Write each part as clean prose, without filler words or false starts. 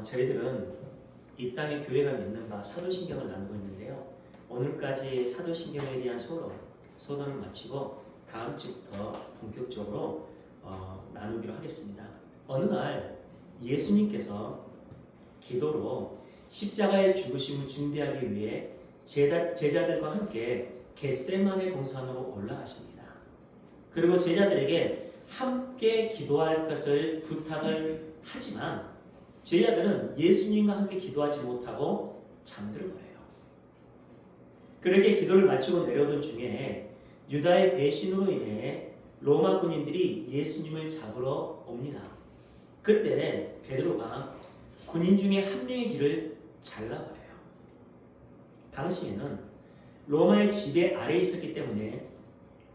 저희들은 이 땅의 교회가 믿는 바 사도신경을 나누고 있는데요. 오늘까지 사도신경에 대한 소론을 마치고 다음 주부터 본격적으로 나누기로 하겠습니다. 어느 날 예수님께서 기도로 십자가의 죽으심을 준비하기 위해 제자들과 함께 겟세마네 동산으로 올라가십니다. 그리고 제자들에게 함께 기도할 것을 부탁을 하지만 제자들은 예수님과 함께 기도하지 못하고 잠들어버려요. 그렇게 기도를 마치고 내려오던 중에 유다의 배신으로 인해 로마 군인들이 예수님을 잡으러 옵니다. 그때 베드로가 군인 중에 한 명의 길을 잘라버려요. 당시에는 로마의 지배 아래에 있었기 때문에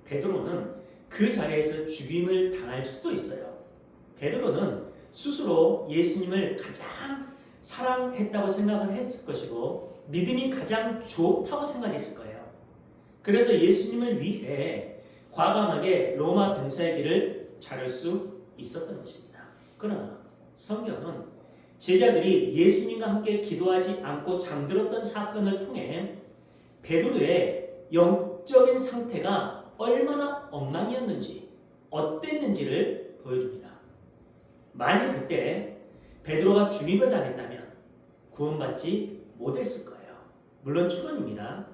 베드로는 그 자리에서 죽임을 당할 수도 있어요. 베드로는 스스로 예수님을 가장 사랑했다고 생각을 했을 것이고 믿음이 가장 좋다고 생각했을 거예요. 그래서 예수님을 위해 과감하게 로마 병사의 길을 자를 수 있었던 것입니다. 그러나 성경은 제자들이 예수님과 함께 기도하지 않고 잠들었던 사건을 통해 베드로의 영적인 상태가 얼마나 엉망이었는지 어땠는지를 보여줍니다. 만일 그때 베드로가 죽임을 당했다면 구원받지 못했을 거예요. 물론 축원입니다.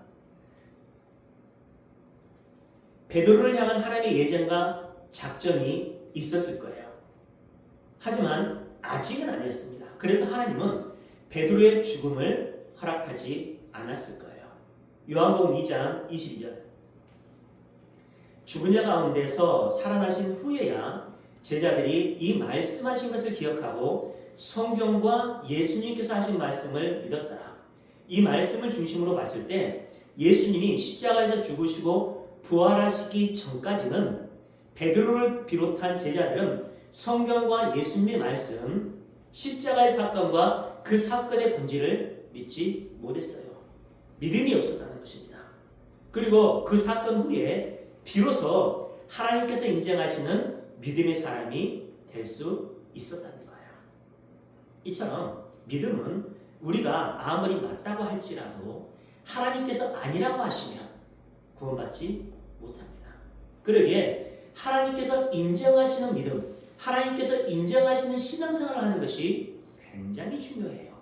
베드로를 향한 하나님의 예정과 작전이 있었을 거예요. 하지만 아직은 아니었습니다. 그래서 하나님은 베드로의 죽음을 허락하지 않았을 거예요. 요한복음 2장 22절 죽은 자 가운데서 살아나신 후에야 제자들이 이 말씀하신 것을 기억하고 성경과 예수님께서 하신 말씀을 믿었더라. 이 말씀을 중심으로 봤을 때 예수님이 십자가에서 죽으시고 부활하시기 전까지는 베드로를 비롯한 제자들은 성경과 예수님의 말씀, 십자가의 사건과 그 사건의 본질을 믿지 못했어요. 믿음이 없었다는 것입니다. 그리고 그 사건 후에 비로소 하나님께서 인정하시는 믿음의 사람이 될 수 있었다는 거예요. 이처럼 믿음은 우리가 아무리 맞다고 할지라도 하나님께서 아니라고 하시면 구원받지 못합니다. 그러기에 하나님께서 인정하시는 믿음, 하나님께서 인정하시는 신앙생활을 하는 것이 굉장히 중요해요.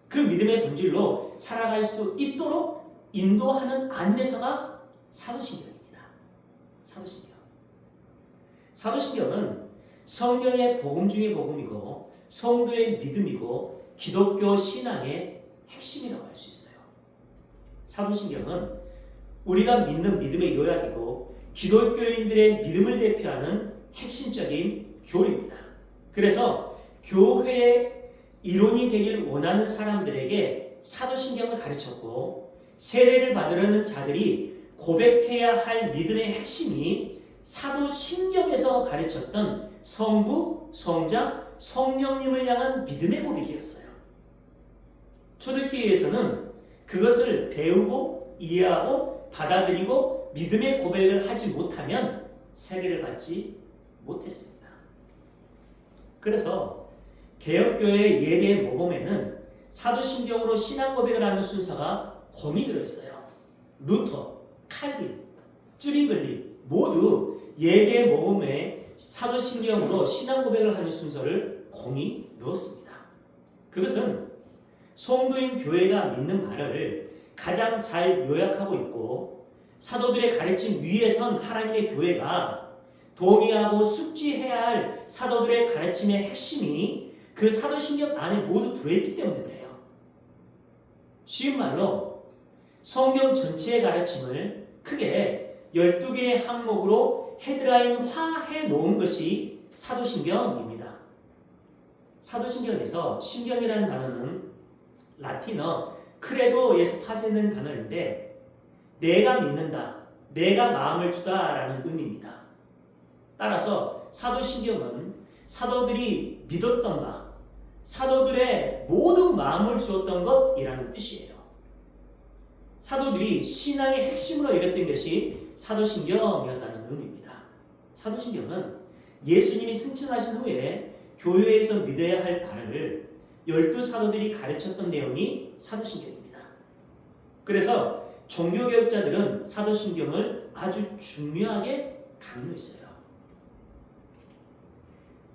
그 믿음의 본질로 살아갈 수 있도록 인도하는 안내서가 사도신경입니다. 사도신경은 성경의 복음 중의 복음이고 성도의 믿음이고 기독교 신앙의 핵심이라고 할 수 있어요. 사도신경은 우리가 믿는 믿음의 요약이고 기독교인들의 믿음을 대표하는 핵심적인 교리입니다. 그래서 교회의 이론이 되길 원하는 사람들에게 사도신경을 가르쳤고 세례를 받으려는 자들이 고백해야 할 믿음의 핵심이 사도신경에서 가르쳤던 성부, 성자, 성령님을 향한 믿음의 고백이었어요. 초대교회에서는 그것을 배우고 이해하고 받아들이고 믿음의 고백을 하지 못하면 세례를 받지 못했습니다. 그래서 개혁교회 예배 모범에는 사도신경으로 신앙 고백을 하는 순서가 공이 들어있어요. 루터, 칼빈, 쯔빙글리 모두 예배 모범에 사도신경으로 신앙 고백을 하는 순서를 공이 넣었습니다. 그것은 성도인 교회가 믿는 바를 가장 잘 요약하고 있고 사도들의 가르침 위에 선 하나님의 교회가 동의하고 숙지해야 할 사도들의 가르침의 핵심이 그 사도신경 안에 모두 들어있기 때문에 그래요. 쉬운 말로 성경 전체의 가르침을 크게 12개의 항목으로 헤드라인화해 놓은 것이 사도신경입니다. 사도신경에서 신경이라는 단어는 라틴어 크레도에서 파생된 단어인데 내가 믿는다, 내가 마음을 주다 라는 의미입니다. 따라서 사도신경은 사도들이 믿었던 바, 사도들의 모든 마음을 주었던 것이라는 뜻이에요. 사도들이 신앙의 핵심으로 여겼던 것이 사도신경이었다는 의미입니다. 사도신경은 예수님이 승천하신 후에 교회에서 믿어야 할 바를 12 사도들이 가르쳤던 내용이 사도신경입니다. 그래서 종교개혁자들은 사도신경을 아주 중요하게 강조했어요.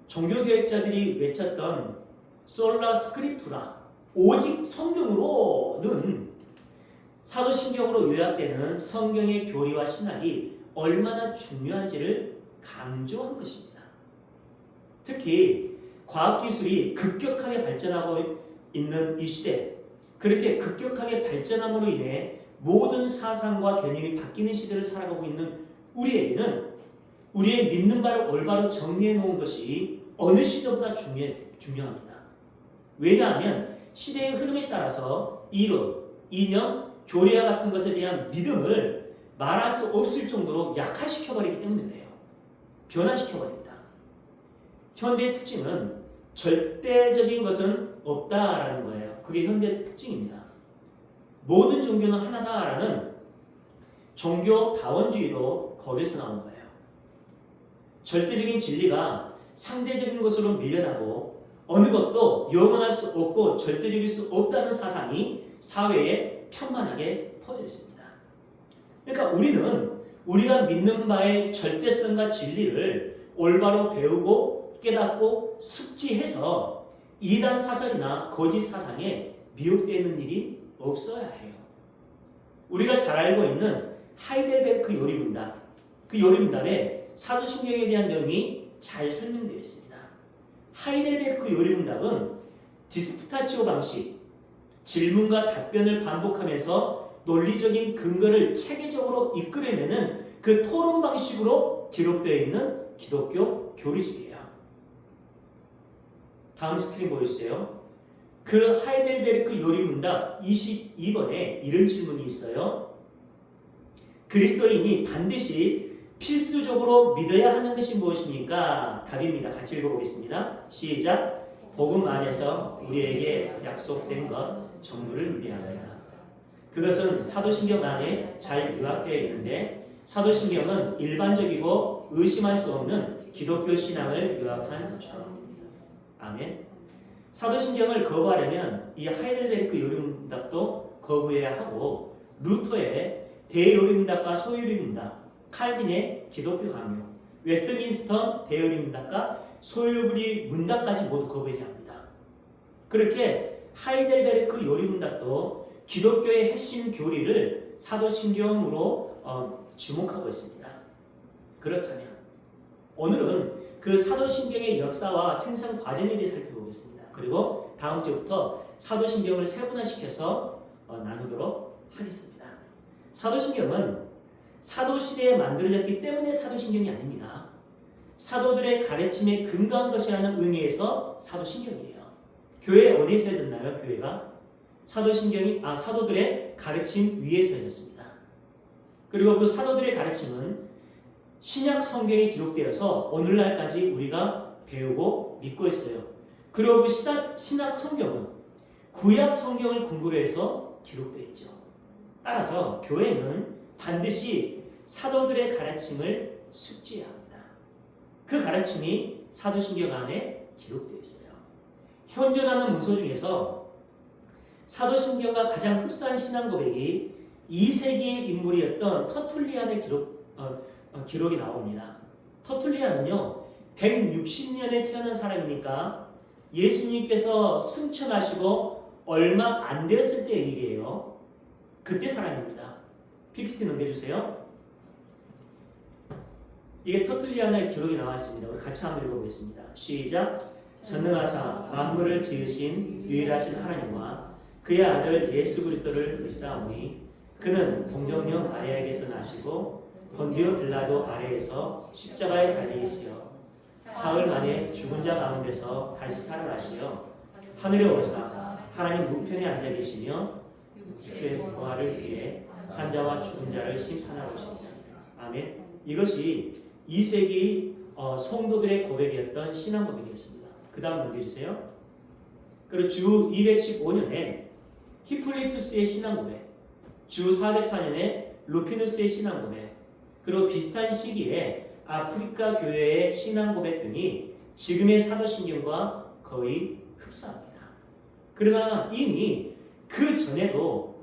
종교개혁자들이 외쳤던 솔라 스크립투라, 오직 성경으로는 사도신경으로 요약되는 성경의 교리와 신학이 얼마나 중요한지를 강조한 것입니다. 특히 과학기술이 급격하게 발전하고 있는 이 시대, 그렇게 급격하게 발전함으로 인해 모든 사상과 개념이 바뀌는 시대를 살아가고 있는 우리에게는 우리의 믿는 바를 올바로 정리해 놓은 것이 어느 시대보다 중요합니다. 왜냐하면 시대의 흐름에 따라서 이론, 이념, 교리와 같은 것에 대한 믿음을 말할 수 없을 정도로 약화시켜버리기 때문인데요. 변화시켜버립니다. 현대의 특징은 절대적인 것은 없다라는 거예요. 그게 현대의 특징입니다. 모든 종교는 하나다라는 종교다원주의도 거기에서 나온 거예요. 절대적인 진리가 상대적인 것으로 밀려나고 어느 것도 영원할 수 없고 절대적일 수 없다는 사상이 사회에 편만하게 퍼져 있습니다. 그러니까 우리는 우리가 믿는 바의 절대성과 진리를 올바로 배우고 깨닫고 숙지해서 이단 사설이나 거짓 사상에 미혹되는 일이 없어야 해요. 우리가 잘 알고 있는 하이델베르크 요리문답, 그 요리문답에 사도신경에 대한 내용이 잘 설명되어 있습니다. 하이델베르크 요리문답은 디스푸타치오 방식, 질문과 답변을 반복하면서 논리적인 근거를 체계적으로 이끌어내는 그 토론 방식으로 기록되어 있는 기독교 교리집이에요. 다음 스크린 보여주세요. 그 하이델베르크 요리문답 22번에 이런 질문이 있어요. 그리스도인이 반드시 필수적으로 믿어야 하는 것이 무엇입니까? 답입니다. 같이 읽어보겠습니다. 시작. 복음 안에서 우리에게 약속된 것 전부를 믿어야 합니다. 그것은 사도신경 안에 잘 요약되어 있는데 사도신경은 일반적이고 의심할 수 없는 기독교 신앙을 요약한著. 아멘. 사도신경을 거부하려면 이 하이델베르크 요리문답도 거부해야 하고 루터의 대요리문답과 소요리문답, 칼빈의 기독교 강요, 웨스트민스터 대요리문답과 소요리 문답까지 모두 거부해야 합니다. 그렇게 하이델베르크 요리문답도 기독교의 핵심 교리를 사도신경으로 주목하고 있습니다. 그렇다면 오늘은 그 사도신경의 역사와 생성 과정에 대해 살펴보겠습니다. 그리고 다음 주부터 사도신경을 세분화시켜서 나누도록 하겠습니다. 사도신경은 사도시대에 만들어졌기 때문에 사도신경이 아닙니다. 사도들의 가르침에 근거한 것이라는 의미에서 사도신경이에요. 교회 어디에 세워졌나요? 교회가 사도들의 가르침 위에 세워졌습니다. 그리고 그 사도들의 가르침은 신약 성경에 기록되어서 오늘날까지 우리가 배우고 믿고 있어요. 그리고 그 신약 성경은 구약 성경을 근거로 해서 기록되어 있죠. 따라서 교회는 반드시 사도들의 가르침을 숙지해야 합니다. 그 가르침이 사도신경 안에 기록되어 있어요. 현존하는 문서 중에서 사도신경과 가장 흡사한 신앙 고백이 2세기의 인물이었던 터툴리안의 기록이 나옵니다. 터툴리안은요 160년에 태어난 사람이니까 예수님께서 승천하시고 얼마 안 되었을 때의 일이에요. 그때 사람입니다. PPT 넘겨주세요. 이게 터툴리안의 기록이 나왔습니다. 우리 같이 한번 읽어보겠습니다. 시작. 전능하사 만물을 지으신 유일하신 하나님과 그의 아들 예수 그리스도를 믿사오니 그는 동정녀 마리아에게서 나시고 본디오 빌라도 아래에서 십자가에 달리시어 사흘 만에 죽은 자 가운데서 다시 살아나시어 하늘에 오르사 하나님 우편에 앉아 계시며 육체의 부활을 위해 산자와 죽은 자를 심판하러 오십니다. 아멘. 이것이 2세기 성도들의 고백이었던 신앙 고백이었습니다. 그 다음 넘겨주세요. 그리고 주 215년에 히폴리투스의 신앙 고백, 주 404년에 루피누스의 신앙 고백, 그리고 비슷한 시기에 아프리카 교회의 신앙 고백 등이 지금의 사도신경과 거의 흡사합니다. 그러나 이미 그 전에도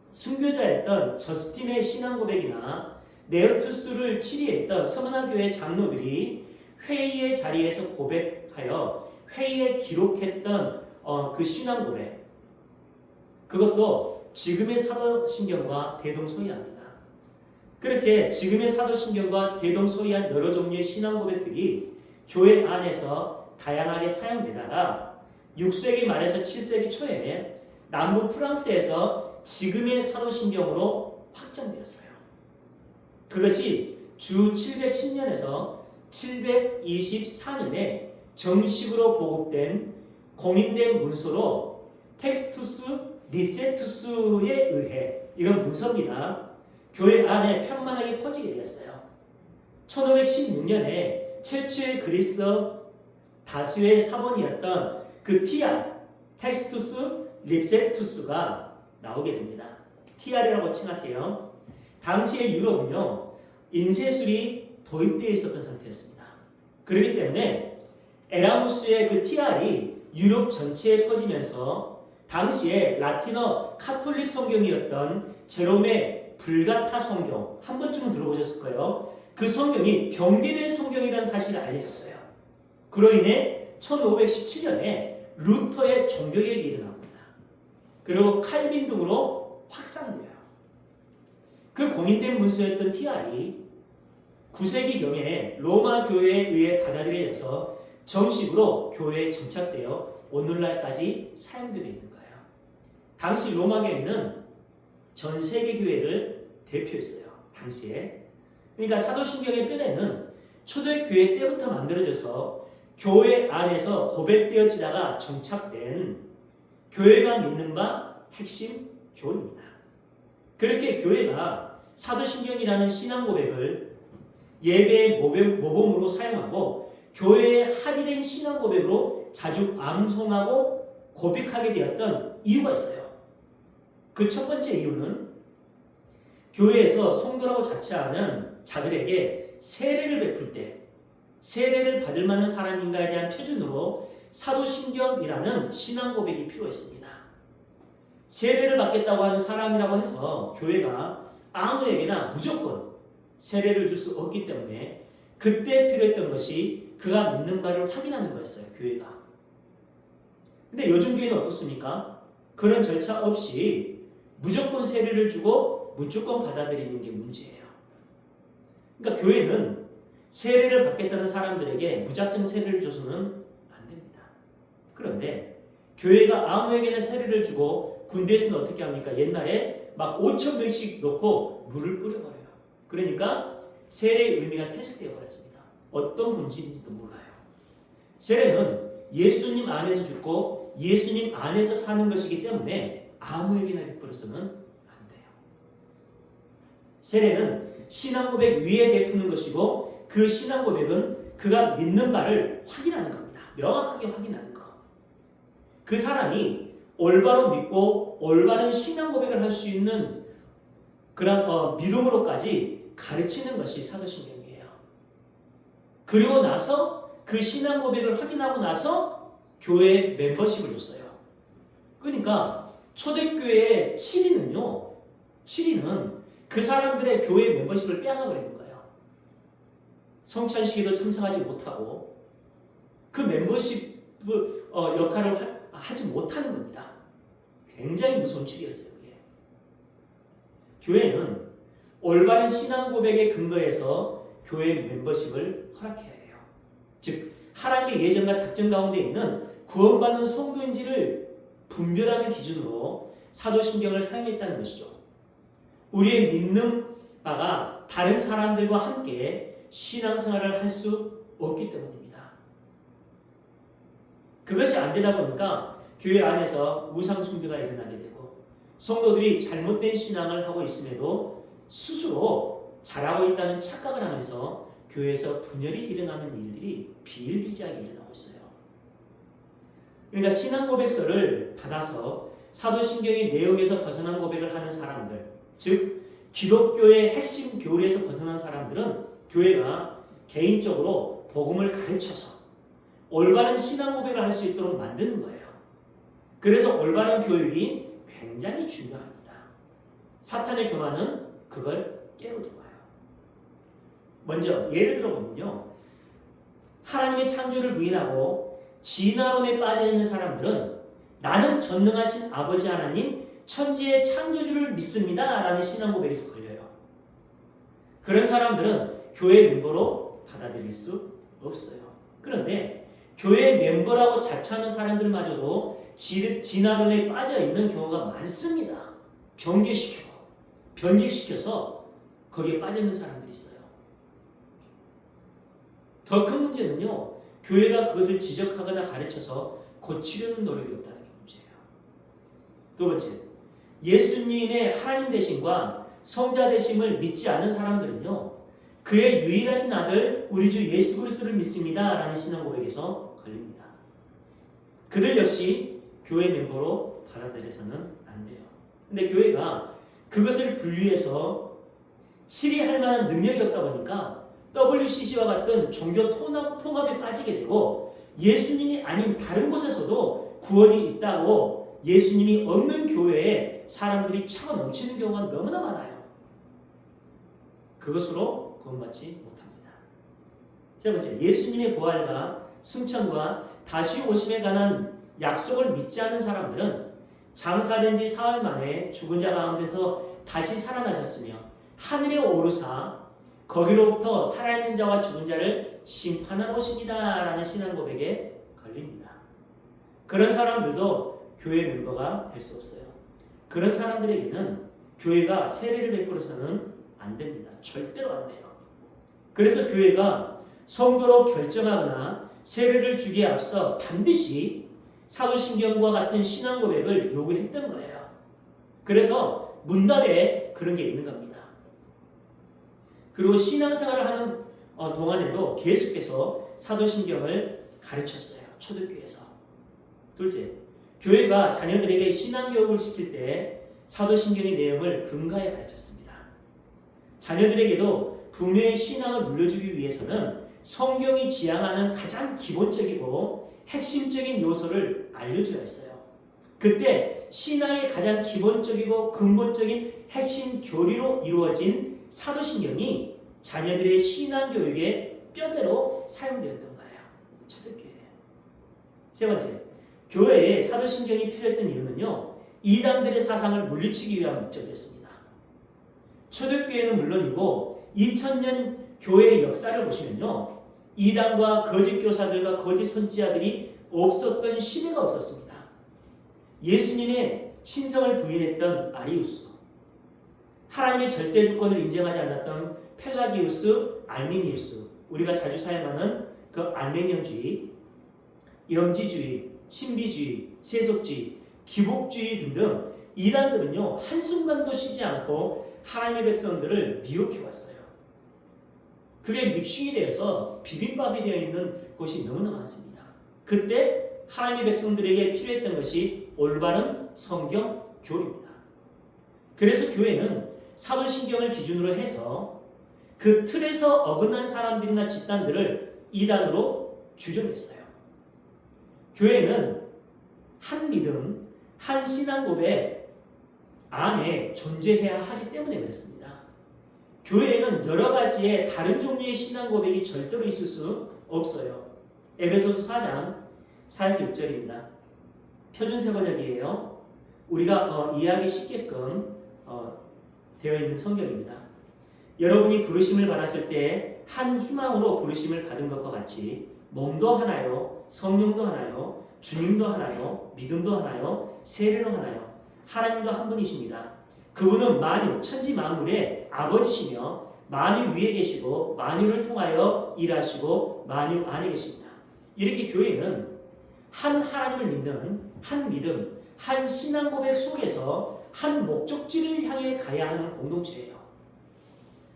순교자였던 저스틴의 신앙 고백이나 네오투스를 치리했던 서머나 교회 장로들이 회의의 자리에서 고백하여 회의에 기록했던 그 신앙 고백, 그것도 지금의 사도신경과 대동소이합니다. 그렇게 지금의 사도신경과 대동소이한 여러 종류의 신앙 고백들이 교회 안에서 다양하게 사용되다가 6세기 말에서 7세기 초에 남부 프랑스에서 지금의 사도신경으로 확장되었어요. 그것이 주 710년에서 724년에 정식으로 보급된 공인된 문서로 텍스투스 립세투스에 의해, 이건 문서입니다, 교회 안에 편만하게 퍼지게 되었어요. 1516년에 최초의 그리스 다수의 사본이었던 그 TR, 텍스투스 립세투스가 나오게 됩니다. TR이라고 칭할게요. 당시의 유럽은요, 인쇄술이 도입되어 있었던 상태였습니다. 그렇기 때문에 에라무스의 그 TR이 유럽 전체에 퍼지면서 당시에 라틴어 카톨릭 성경이었던 제롬의 불가타 성경, 한 번쯤은 들어보셨을 거예요. 그 성경이 병기된 성경이라는 사실을 알려졌어요. 그로 인해 1517년에 루터의 종교개혁이 일어납니다. 그리고 칼빈 등으로 확산돼요. 그 공인된 문서였던 TR이 9세기경에 로마 교회에 의해 받아들여져서 정식으로 교회에 정착되어 오늘날까지 사용되고 있는 거예요. 당시 로마 교회는 전 세계 교회를 대표했어요. 당시에. 그러니까 사도신경의 뼈대는 초대교회 때부터 만들어져서 교회 안에서 고백되어지다가 정착된 교회가 믿는 바 핵심 교리입니다. 그렇게 교회가 사도신경이라는 신앙 고백을 예배의 모범으로 사용하고 교회에 합의된 신앙 고백으로 자주 암송하고 고백하게 되었던 이유가 있어요. 그 첫 번째 이유는 교회에서 성도라고 자처하는 자들에게 세례를 베풀 때 세례를 받을 만한 사람인가에 대한 표준으로 사도신경이라는 신앙 고백이 필요했습니다. 세례를 받겠다고 하는 사람이라고 해서 교회가 아무에게나 무조건 세례를 줄 수 없기 때문에 그때 필요했던 것이 그가 믿는 바를 확인하는 거였어요. 교회가. 근데 요즘 교회는 어떻습니까? 그런 절차 없이 무조건 세례를 주고 무조건 받아들이는 게 문제예요. 그러니까 교회는 세례를 받겠다는 사람들에게 무작정 세례를 줘서는 안 됩니다. 그런데 교회가 아무에게나 세례를 주고 군대에서는 어떻게 합니까? 옛날에 막 5,000명씩 넣고 물을 뿌려버려요. 그러니까 세례의 의미가 퇴색되어 버렸습니다. 어떤 본질인지도 몰라요. 세례는 예수님 안에서 죽고 예수님 안에서 사는 것이기 때문에 아무에게나 베풀어서는 안 돼요. 세례는 신앙 고백 위에 베푸는 것이고 그 신앙 고백은 그가 믿는 바를 확인하는 겁니다. 명확하게 확인하는 것. 그 사람이 올바로 믿고 올바른 신앙 고백을 할 수 있는 그런 믿음으로까지 가르치는 것이 사도신경이에요. 그리고 나서 그 신앙 고백을 확인하고 나서 교회에 멤버십을 줬어요. 그러니까 초대교회의 7위는 그 사람들의 교회 멤버십을 빼앗아버리는 거예요. 성찬식에도 참석하지 못하고 그 멤버십 역할을 하지 못하는 겁니다. 굉장히 무서운 책이었어요. 그게. 교회는 올바른 신앙 고백에 근거해서 교회 멤버십을 허락해야 해요. 즉 하나님의 예정과 작전 가운데 있는 구원받은 성도인지를 분별하는 기준으로 사도신경을 사용했다는 것이죠. 우리의 믿는 바가 다른 사람들과 함께 신앙생활을 할 수 없기 때문입니다. 그것이 안 되다 보니까 교회 안에서 우상 숭배가 일어나게 되고 성도들이 잘못된 신앙을 하고 있음에도 스스로 잘하고 있다는 착각을 하면서 교회에서 분열이 일어나는 일들이 비일비재하게 일어나고 있어요. 그러니까 신앙 고백서를 받아서 사도신경의 내용에서 벗어난 고백을 하는 사람들, 즉 기독교의 핵심 교리에서 벗어난 사람들은 교회가 개인적으로 복음을 가르쳐서 올바른 신앙 고백을 할 수 있도록 만드는 거예요. 그래서 올바른 교육이 굉장히 중요합니다. 사탄의 교만은 그걸 깨고 들어와요. 먼저 예를 들어보면요. 하나님의 창조를 부인하고 진화론에 빠져있는 사람들은 나는 전능하신 아버지 하나님 천지의 창조주를 믿습니다 라는 신앙 고백에서 걸려요. 그런 사람들은 교회 멤버로 받아들일 수 없어요. 그런데 교회 멤버라고 자처하는 사람들마저도 진화론에 빠져있는 경우가 많습니다. 변질시켜서 거기에 빠져있는 사람들이 있어요. 더 큰 문제는요. 교회가 그것을 지적하거나 가르쳐서 고치려는 노력이 없다는 게 문제예요. 두 번째, 예수님의 하나님 되심과 성자 되심을 믿지 않는 사람들은요. 그의 유일하신 아들 우리 주 예수 그리스도를 믿습니다 라는 신앙 고백에서 걸립니다. 그들 역시 교회 멤버로 받아들여서는 안 돼요. 근데 교회가 그것을 분류해서 치리할 만한 능력이 없다 보니까 WCC와 같은 종교 통합에 빠지게 되고 예수님이 아닌 다른 곳에서도 구원이 있다고 예수님이 없는 교회에 사람들이 차고 넘치는 경우가 너무나 많아요. 그것으로 구원받지 못합니다. 세 번째, 예수님의 부활과 승천과 다시 오심에 관한 약속을 믿지 않는 사람들은 장사된 지 사흘 만에 죽은 자 가운데서 다시 살아나셨으며 하늘에 오르사 거기로부터 살아있는 자와 죽은 자를 심판하러 오십니다 라는 신앙 고백에 걸립니다. 그런 사람들도 교회 멤버가 될 수 없어요. 그런 사람들에게는 교회가 세례를 베풀어서는 안 됩니다. 절대로 안 돼요. 그래서 교회가 성도로 결정하거나 세례를 주기에 앞서 반드시 사도신경과 같은 신앙 고백을 요구했던 거예요. 그래서 문답에 그런 게 있는 겁니다. 그리고 신앙생활을 하는 동안에도 계속해서 사도신경을 가르쳤어요. 초대교회에서. 둘째, 교회가 자녀들에게 신앙교육을 시킬 때 사도신경의 내용을 근거해 가르쳤습니다. 자녀들에게도 부모의 신앙을 물려주기 위해서는 성경이 지향하는 가장 기본적이고 핵심적인 요소를 알려줘야 했어요. 그때 신앙의 가장 기본적이고 근본적인 핵심 교리로 이루어진 사도신경이 자녀들의 신앙교육의 뼈대로 사용되었던 거예요. 초대교회. 세 번째, 교회에 사도신경이 필요했던 이유는요. 이단들의 사상을 물리치기 위한 목적이었습니다. 초대교회는 물론이고 2000년 교회의 역사를 보시면요. 이단과 거짓 교사들과 거짓 선지자들이 없었던 시대가 없었습니다. 예수님의 신성을 부인했던 아리우스, 하나님의 절대 주권을 인정하지 않았던 펠라기우스, 알미니우스, 우리가 자주 사용하는 그 알메니언주의, 영지주의, 신비주의, 세속주의, 기복주의 등등 이단들은요 한순간도 쉬지 않고 하나님의 백성들을 미혹해왔어요. 그게 믹싱이 되어서 비빔밥이 되어 있는 곳이 너무나 많습니다. 그때 하나님의 백성들에게 필요했던 것이 올바른 성경 교리입니다. 그래서 교회는 사도신경을 기준으로 해서 그 틀에서 어긋난 사람들이나 집단들을 이단으로 규정했어요. 교회는 한 믿음, 한 신앙 고백 안에 존재해야 하기 때문에 그렇습니다. 교회에는 여러 가지의 다른 종류의 신앙 고백이 절대로 있을 수 없어요. 에베소서 4장 4에서 6절입니다. 표준세 번역이에요. 우리가 이해하기 쉽게끔 되어 있는 성경입니다. 여러분이 부르심을 받았을 때 한 희망으로 부르심을 받은 것과 같이 몸도 하나요, 성령도 하나요, 주님도 하나요, 믿음도 하나요, 세례도 하나요. 하나님도 한 분이십니다. 그분은 만유, 천지 만물의 아버지시며 만유 위에 계시고 만유를 통하여 일하시고 만유 안에 계십니다. 이렇게 교회는 한 하나님을 믿는 한 믿음, 한 신앙 고백 속에서 한 목적지를 향해 가야 하는 공동체예요.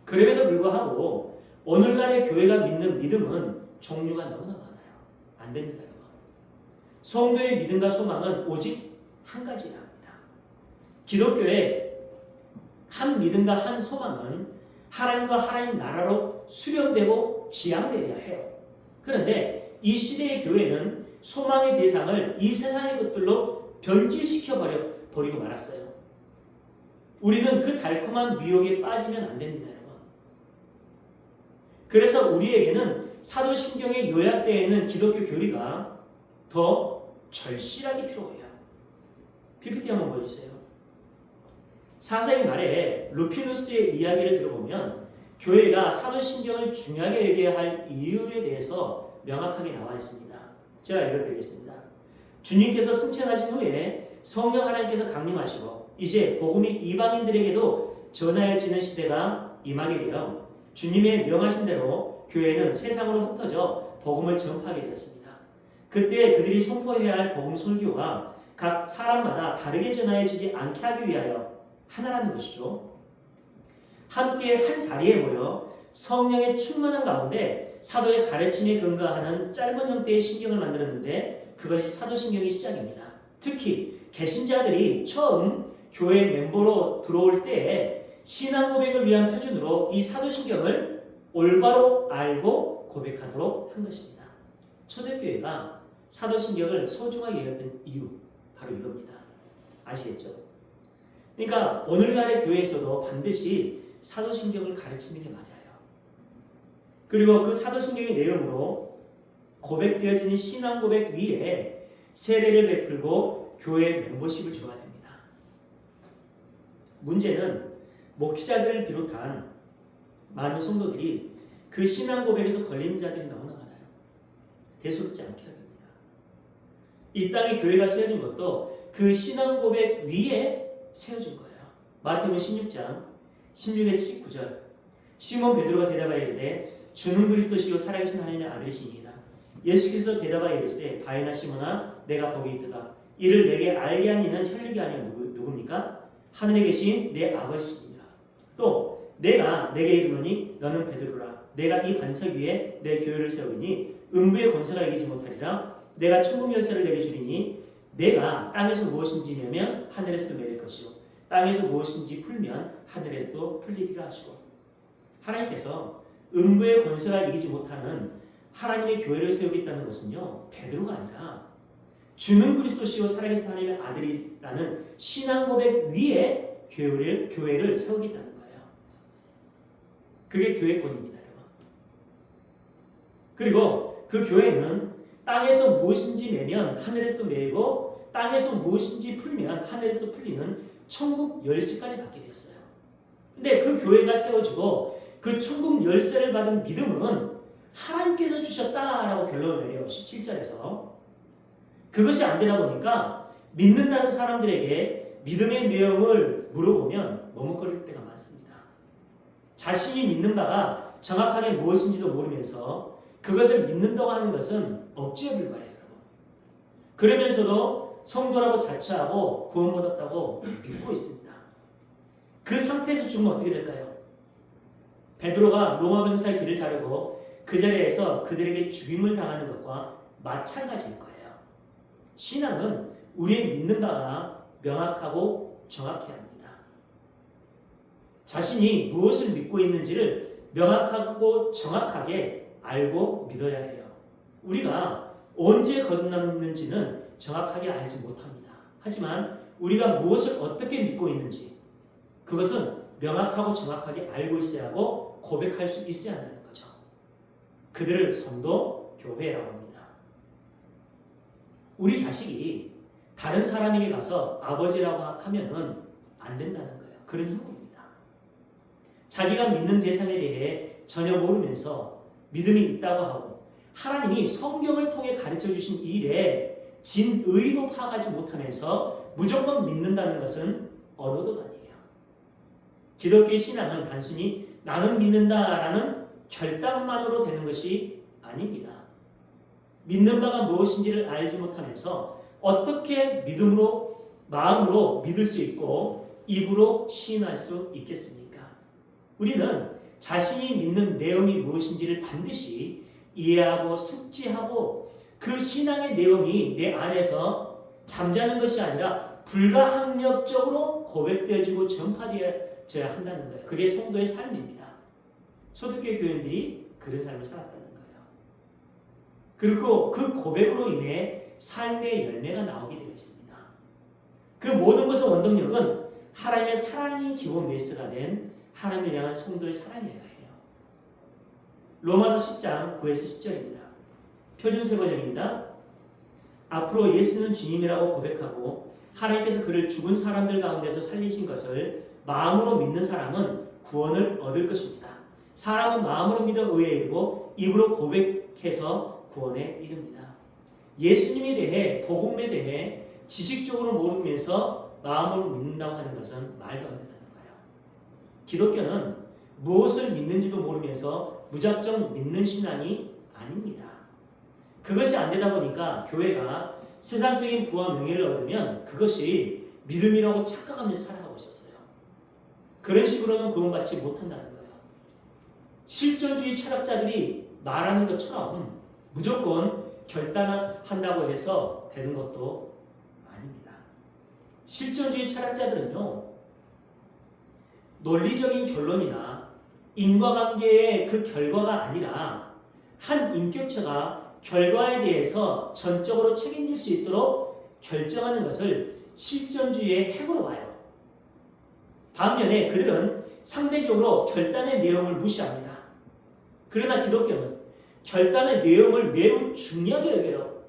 그럼에도 불구하고 오늘날의 교회가 믿는 믿음은 종류가 너무나 많아요. 안 됩니다, 여러분. 성도의 믿음과 소망은 오직 한 가지라 합니다. 기독교의 한 믿음과 한 소망은 하나님과 하나님 나라로 수렴되고 지향되어야 해요. 그런데 이 시대의 교회는 소망의 대상을 이 세상의 것들로 변질시켜 버리고 말았어요. 우리는 그 달콤한 미혹에 빠지면 안 됩니다, 여러분. 그래서 우리에게는 사도신경에 요약되어 있는 기독교 교리가 더 절실하게 필요해요. PPT 한번 보여주세요. 사사기 말에 루피누스의 이야기를 들어보면 교회가 사도신경을 중요하게 여겨야 할 이유에 대해서 명확하게 나와 있습니다. 제가 읽어드리겠습니다. 주님께서 승천하신 후에 성령 하나님께서 강림하시고 이제 복음이 이방인들에게도 전하여지는 시대가 임하게 되어 주님의 명하신 대로 교회는 세상으로 흩어져 복음을 전파하게 되었습니다. 그때 그들이 선포해야 할 복음 설교가 각 사람마다 다르게 전하여지지 않게 하기 위하여 하나라는 것이죠. 함께 한 자리에 모여 성령의 충만한 가운데 사도의 가르침에 근거하는 짧은 형태의 신경을 만들었는데 그것이 사도신경의 시작입니다. 특히 개신자들이 처음 교회 멤버로 들어올 때 신앙 고백을 위한 표준으로 이 사도신경을 올바로 알고 고백하도록 한 것입니다. 초대교회가 사도신경을 소중하게 여겼던 이유 바로 이겁니다. 아시겠죠? 그러니까 오늘날의 교회에서도 반드시 사도신경을 가르치는 게 맞아요. 그리고 그 사도신경의 내용으로 고백되어지는 신앙 고백 위에 세례를 베풀고 교회 멤버십을 줘야 됩니다. 문제는 목회자들을 비롯한 많은 성도들이 그 신앙 고백에서 걸리는 자들이 너무나 많아요. 대수롭지 않게 해야 됩니다. 이 땅에 교회가 세워진 것도 그 신앙 고백 위에 세워진 거예요. 마태복음 16장 16에서 19절 시몬 베드로가 대답하여 이르되 주는 그리스도시요 살아계신 하나님의 아들이시니이다. 예수께서 대답하여 이르시되 바에나 시몬아 내가 복이 있도다. 이를 내게 알게 한 이는 혈육이 아니라 누굽니까? 하늘에 계신 내 아버지시니라. 또 내가 내게 이르노니 너는 베드로라. 내가 이 반석 위에 내 교회를 세우니 음부의 권세가 이기지 못하리라. 내가 천국 열쇠를 내게 주리니 내가 땅에서 무엇인지 매면 하늘에서도 매일 것이요 땅에서 무엇인지 풀면 하늘에서도 풀리리라 하시고 하나님께서 음부의 권세가 이기지 못하는 하나님의 교회를 세우겠다는 것은요 베드로가 아니라 주는 그리스도시요 살아계신 하나님의 아들이라는 신앙 고백 위에 교회를 세우겠다는 거예요. 그게 교회권입니다, 여러분. 그리고 그 교회는 땅에서 무엇인지 매면 하늘에서도 매고 땅에서 무엇인지 풀면 하늘에서도 풀리는 천국 열쇠까지 받게 되었어요. 근데 그 교회가 세워지고 그 천국 열쇠를 받은 믿음은 하나님께서 주셨다라고 결론을 내려요. 17절에서. 그것이 안 되다 보니까 믿는다는 사람들에게 믿음의 내용을 물어보면 머뭇거릴 때가 많습니다. 자신이 믿는 바가 정확하게 무엇인지도 모르면서 그것을 믿는다고 하는 것은 억지에 불과해요, 여러분. 그러면서도 성도라고 자처하고 구원받았다고 믿고 있습니다. 그 상태에서 죽으면 어떻게 될까요? 베드로가 로마 병사의 길을 자르고 그 자리에서 그들에게 죽임을 당하는 것과 마찬가지일 거예요. 신앙은 우리의 믿는 바가 명확하고 정확해야 합니다. 자신이 무엇을 믿고 있는지를 명확하고 정확하게 알고 믿어야 해요. 우리가 언제 거듭났는지는 정확하게 알지 못합니다. 하지만 우리가 무엇을 어떻게 믿고 있는지 그것은 명확하고 정확하게 알고 있어야 하고 고백할 수 있어야 한다는 거죠. 그들을 성도 교회라고 합니다. 우리 자식이 다른 사람에게 가서 아버지라고 하면은 안 된다는 거예요. 그런 형국입니다. 자기가 믿는 대상에 대해 전혀 모르면서 믿음이 있다고 하고 하나님이 성경을 통해 가르쳐 주신 일에 진의도 파악하지 못하면서 무조건 믿는다는 것은 언어도 아니에요. 기독교의 신앙은 단순히 나는 믿는다라는 결단만으로 되는 것이 아닙니다. 믿는 바가 무엇인지를 알지 못하면서 어떻게 믿음으로 마음으로 믿을 수 있고 입으로 시인할 수 있겠습니까? 우리는 자신이 믿는 내용이 무엇인지를 반드시 이해하고 숙지하고 그 신앙의 내용이 내 안에서 잠자는 것이 아니라 불가항력적으로 고백되어지고 전파되어져야 한다는 거예요. 그게 성도의 삶입니다. 초대교회 교인들이 그런 삶을 살았다는 거예요. 그리고 그 고백으로 인해 삶의 열매가 나오게 되어 있습니다. 그 모든 것의 원동력은 하나님의 사랑이 기본 베이스가 된 하나님을 향한 성도의 사랑이어야 해요. 로마서 10장 9에서 10절입니다. 표준세 번역입니다. 앞으로 예수는 주님이라고 고백하고 하나님께서 그를 죽은 사람들 가운데서 살리신 것을 마음으로 믿는 사람은 구원을 얻을 것입니다. 사람은 마음으로 믿어 의에 이르고 입으로 고백해서 구원에 이릅니다. 예수님에 대해 복음에 대해 지식적으로 모르면서 마음으로 믿는다고 하는 것은 말도 안 된다는 거예요. 기독교는 무엇을 믿는지도 모르면서 무작정 믿는 신앙이 아닙니다. 그것이 안 되다 보니까 교회가 세상적인 부와 명예를 얻으면 그것이 믿음이라고 착각하면서 살아가고 있었어요. 그런 식으로는 구원받지 못한다는 거예요. 실존주의 철학자들이 말하는 것처럼 무조건 결단한다고 해서 되는 것도 아닙니다. 실존주의 철학자들은요, 논리적인 결론이나 인과관계의 그 결과가 아니라 한 인격체가 결과에 대해서 전적으로 책임질 수 있도록 결정하는 것을 실존주의의 핵으로 봐요. 반면에 그들은 상대적으로 결단의 내용을 무시합니다. 그러나 기독교는 결단의 내용을 매우 중요하게 여겨요.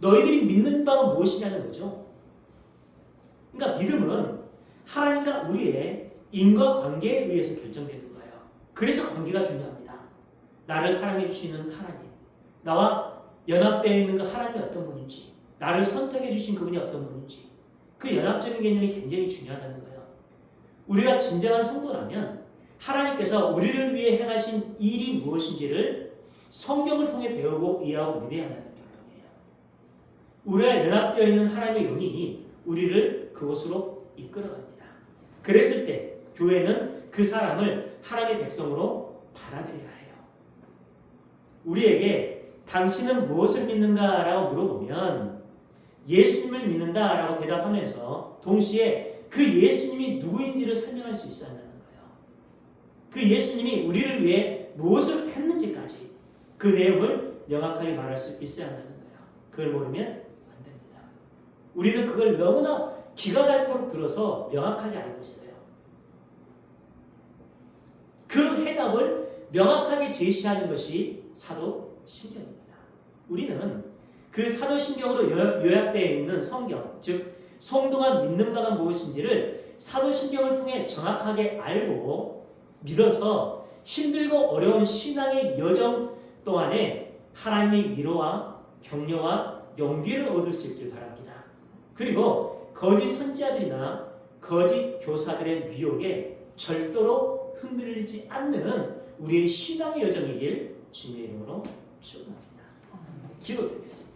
너희들이 믿는 바가 무엇이냐는 거죠. 그러니까 믿음은 하나님과 우리의 인과관계에 의해서 결정되는 거예요. 그래서 관계가 중요합니다. 나를 사랑해 주시는 하나님, 나와 연합되어 있는 그 하나님이 어떤 분인지, 나를 선택해 주신 그분이 어떤 분인지, 그 연합적인 개념이 굉장히 중요하다는 거예요. 우리가 진정한 성도라면 하나님께서 우리를 위해 행하신 일이 무엇인지를 성경을 통해 배우고 이해하고 믿어야 한다는 결론이에요. 우리가 연합되어 있는 하나님의 영이 우리를 그곳으로 이끌어갑니다. 그랬을 때 교회는 그 사람을 하나님의 백성으로 받아들여야 해요. 우리에게 당신은 무엇을 믿는가라고 물어보면 예수님을 믿는다라고 대답하면서 동시에 그 예수님이 누구인지를 설명할 수 있어야 한다는 거예요. 그 예수님이 우리를 위해 무엇을 했는지까지 그 내용을 명확하게 말할 수 있어야 한다는 거예요. 그걸 모르면 안 됩니다. 우리는 그걸 너무나 기가 닳도록 들어서 명확하게 알고 있어요. 그 해답을 명확하게 제시하는 것이 사도신경입니다. 우리는 그 사도신경으로 요약되어 있는 성경, 즉 성도가 믿는 바가 무엇인지를 사도신경을 통해 정확하게 알고 믿어서 힘들고 어려운 신앙의 여정 동안에 하나님의 위로와 격려와 용기를 얻을 수 있길 바랍니다. 그리고 거짓 선지자들이나 거짓 교사들의 미혹에 절대로 흔들리지 않는 우리의 신앙의 여정이길 주님의 이름으로 축원합니다. 기도드리겠습니다.